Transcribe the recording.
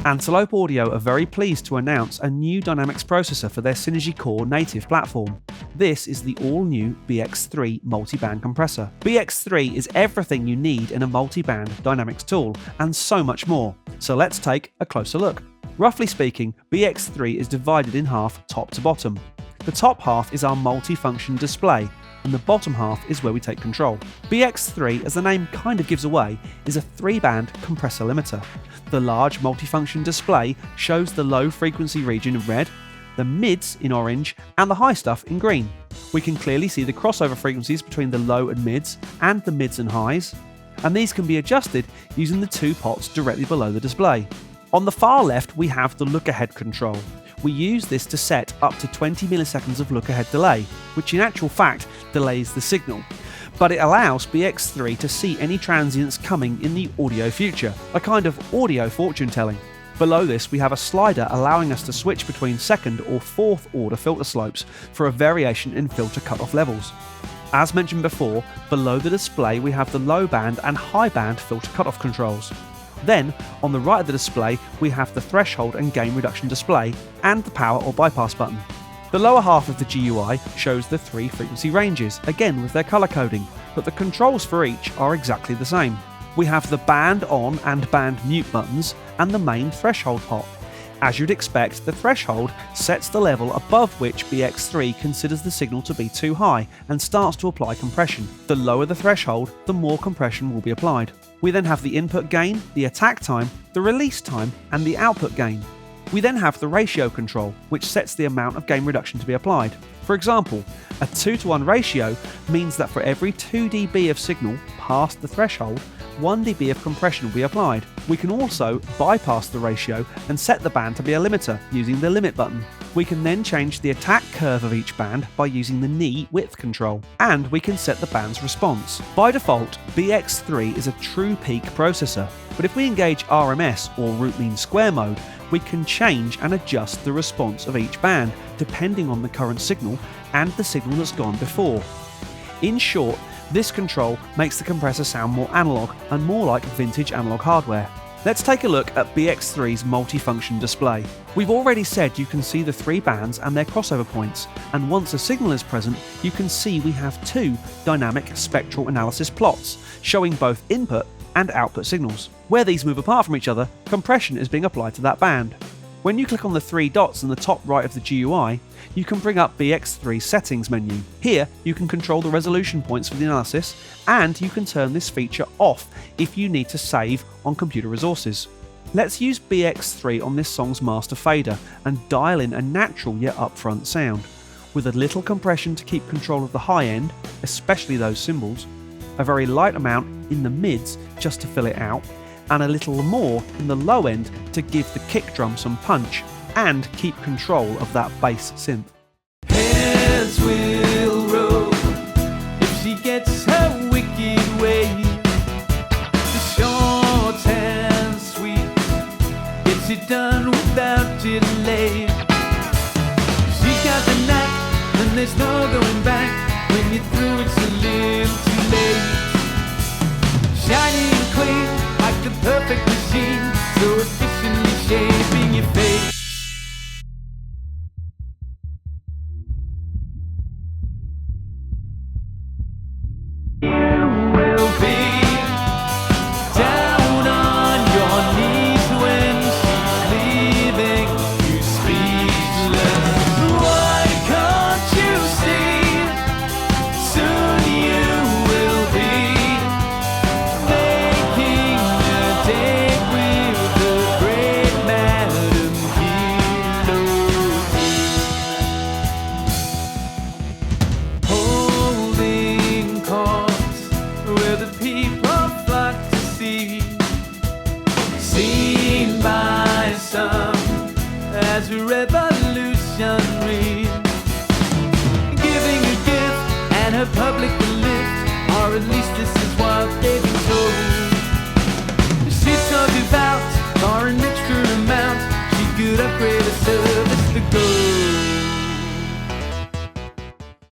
Antelope Audio are very pleased to announce a new dynamics processor for their Synergy Core native platform. This is the all-new BX3 Multiband Compressor. BX3 is everything you need in a multiband dynamics tool, and so much more. So let's take a closer look. Roughly speaking, BX3 is divided in half top to bottom. The top half is our multifunction display, and the bottom half is where we take control. BX3, as the name kind of gives away, is a 3-band compressor limiter. The large multifunction display shows the low frequency region in red, the mids in orange, and the high stuff in green. We can clearly see the crossover frequencies between the low and mids, and the mids and highs, and these can be adjusted using the 2 pots directly below the display. On the far left, we have the look-ahead control. We use this to set up to 20 milliseconds of look-ahead delay, which in actual fact delays the signal. But it allows BX3 to see any transients coming in the audio future, a kind of audio fortune telling. Below this, we have a slider allowing us to switch between 2nd or 4th order filter slopes for a variation in filter cutoff levels. As mentioned before, below the display we have the low band and high band filter cutoff controls. Then, on the right of the display, we have the threshold and gain reduction display, and the power or bypass button. The lower half of the GUI shows the 3 frequency ranges, again with their colour coding, but the controls for each are exactly the same. We have the band on and band mute buttons, and the main threshold pot. As you'd expect, the threshold sets the level above which BX3 considers the signal to be too high and starts to apply compression. The lower the threshold, the more compression will be applied. We then have the input gain, the attack time, the release time, and the output gain. We then have the ratio control, which sets the amount of gain reduction to be applied. For example, a 2:1 ratio means that for every 2 dB of signal past the threshold, 1 dB of compression will be applied. We can also bypass the ratio and set the band to be a limiter using the limit button. We can then change the attack curve of each band by using the knee width control, and we can set the band's response. By default, BX3 is a true peak processor, but if we engage RMS or root mean square mode, we can change and adjust the response of each band depending on the current signal and the signal that's gone before. In short, this control makes the compressor sound more analog and more like vintage analog hardware. Let's take a look at BX3's multifunction display. We've already said you can see the 3 bands and their crossover points, and once a signal is present, you can see we have 2 dynamic spectral analysis plots, showing both input and output signals. Where these move apart from each other, compression is being applied to that band. When you click on the 3 dots in the top right of the GUI, you can bring up BX3's settings menu. Here, you can control the resolution points for the analysis, and you can turn this feature off if you need to save on computer resources. Let's use BX3 on this song's master fader and dial in a natural yet upfront sound, with a little compression to keep control of the high end, especially those cymbals, a very light amount in the mids just to fill it out, and a little more in the low end to give the kick drum some punch and keep control of that bass synth. Heads will roll if she gets her wicked way. The short and sweet gets it done without delay. She's got the knack and there's no going back. When you're through it's a little too late. Shiny and clean like the perfect machine, so efficiently shaping your fate. You will be down on your knees when she's leaving you speechless. Why can't you see? Soon you will be making a date with the great Madam Antelope. Holding courts where the people flock to see, seen by some as revolutionary. Giving a gift and her public lift, or at least this is what they've been told. She's so devout